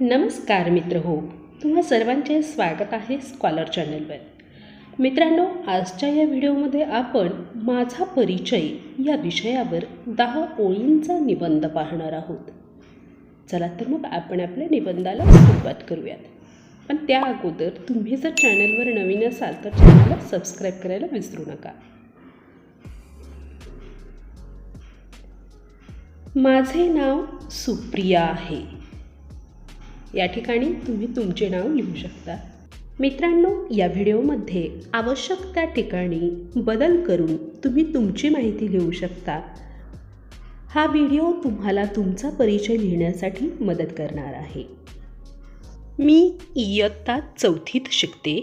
नमस्कार मित्र हो, तुम्हा सर्वांचे स्वागत आहे स्कॉलर चॅनलवर. मित्रांनो, आजच्या या व्हिडिओमध्ये आपण माझा परिचय या विषयावर 10 ओळींचा निबंध पाहणार आहोत. चला तर मग आपण आपल्या निबंधाला सुरुवात करूयात. पण त्या अगोदर तुम्ही जर चॅनलवर नवीन असाल तर चॅनलला सबस्क्राईब करायला विसरू नका. माझे नाव सुप्रिया आहे. या ठिकाणी तुम्ही तुमचे नाव लिहू शकता. मित्रांनो, या व्हिडिओमध्ये आवश्यक त्या ठिकाणी बदल करून तुम्ही तुमची माहिती लिहू शकता. हा व्हिडिओ तुम्हाला तुमचा परिचय लिहिण्यासाठी मदत करणार आहे. मी इयत्ता 4थीत शिकते.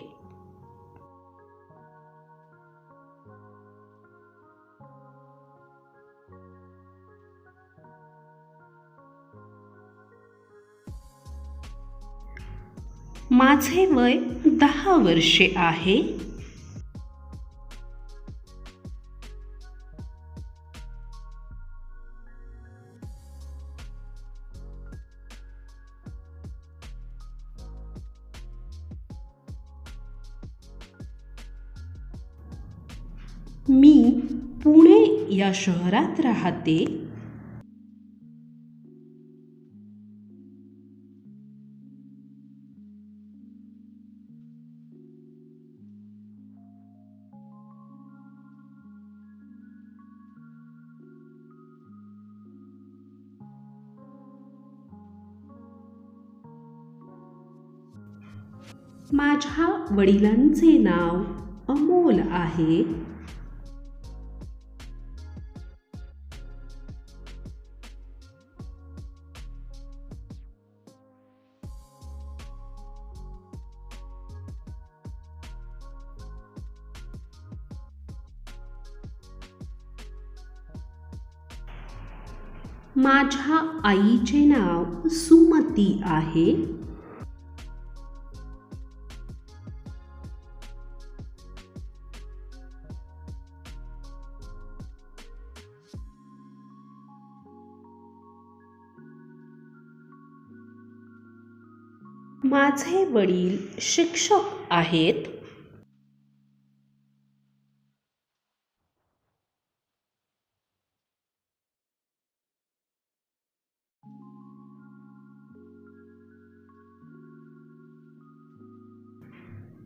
माझे वय 10 वर्षे आहे. मी पुणे या शहरात राहते. माझ्या वडिलांचे नाव अमोल आहे. माझ्या आईचे नाव सुमती आहे. माझे वडील शिक्षक आहेत.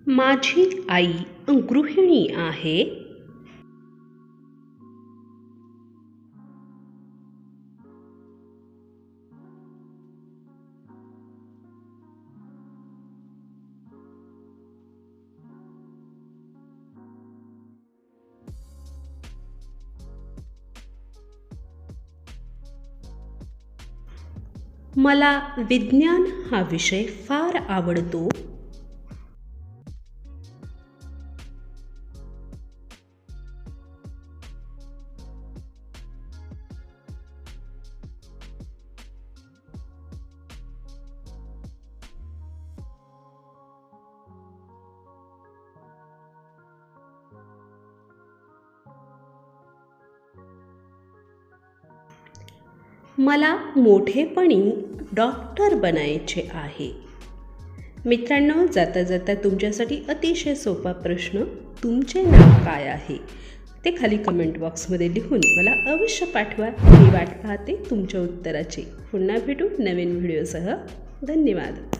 माझी आई गृहिणी आहे. मला विज्ञान हा विषय फार आवडतो. मला मोठेपणी डॉक्टर बनायचे आहे. मित्रांनो, जाता जाता तुमच्यासाठी अतिशय सोपा प्रश्न, तुमचे नाव काय आहे ते खाली कमेंट बॉक्समध्ये लिहून मला अवश्य पाठवा. मी वाट पाहते तुमच्या उत्तराची. पुन्हा भेटू नवीन व्हिडिओसह. धन्यवाद.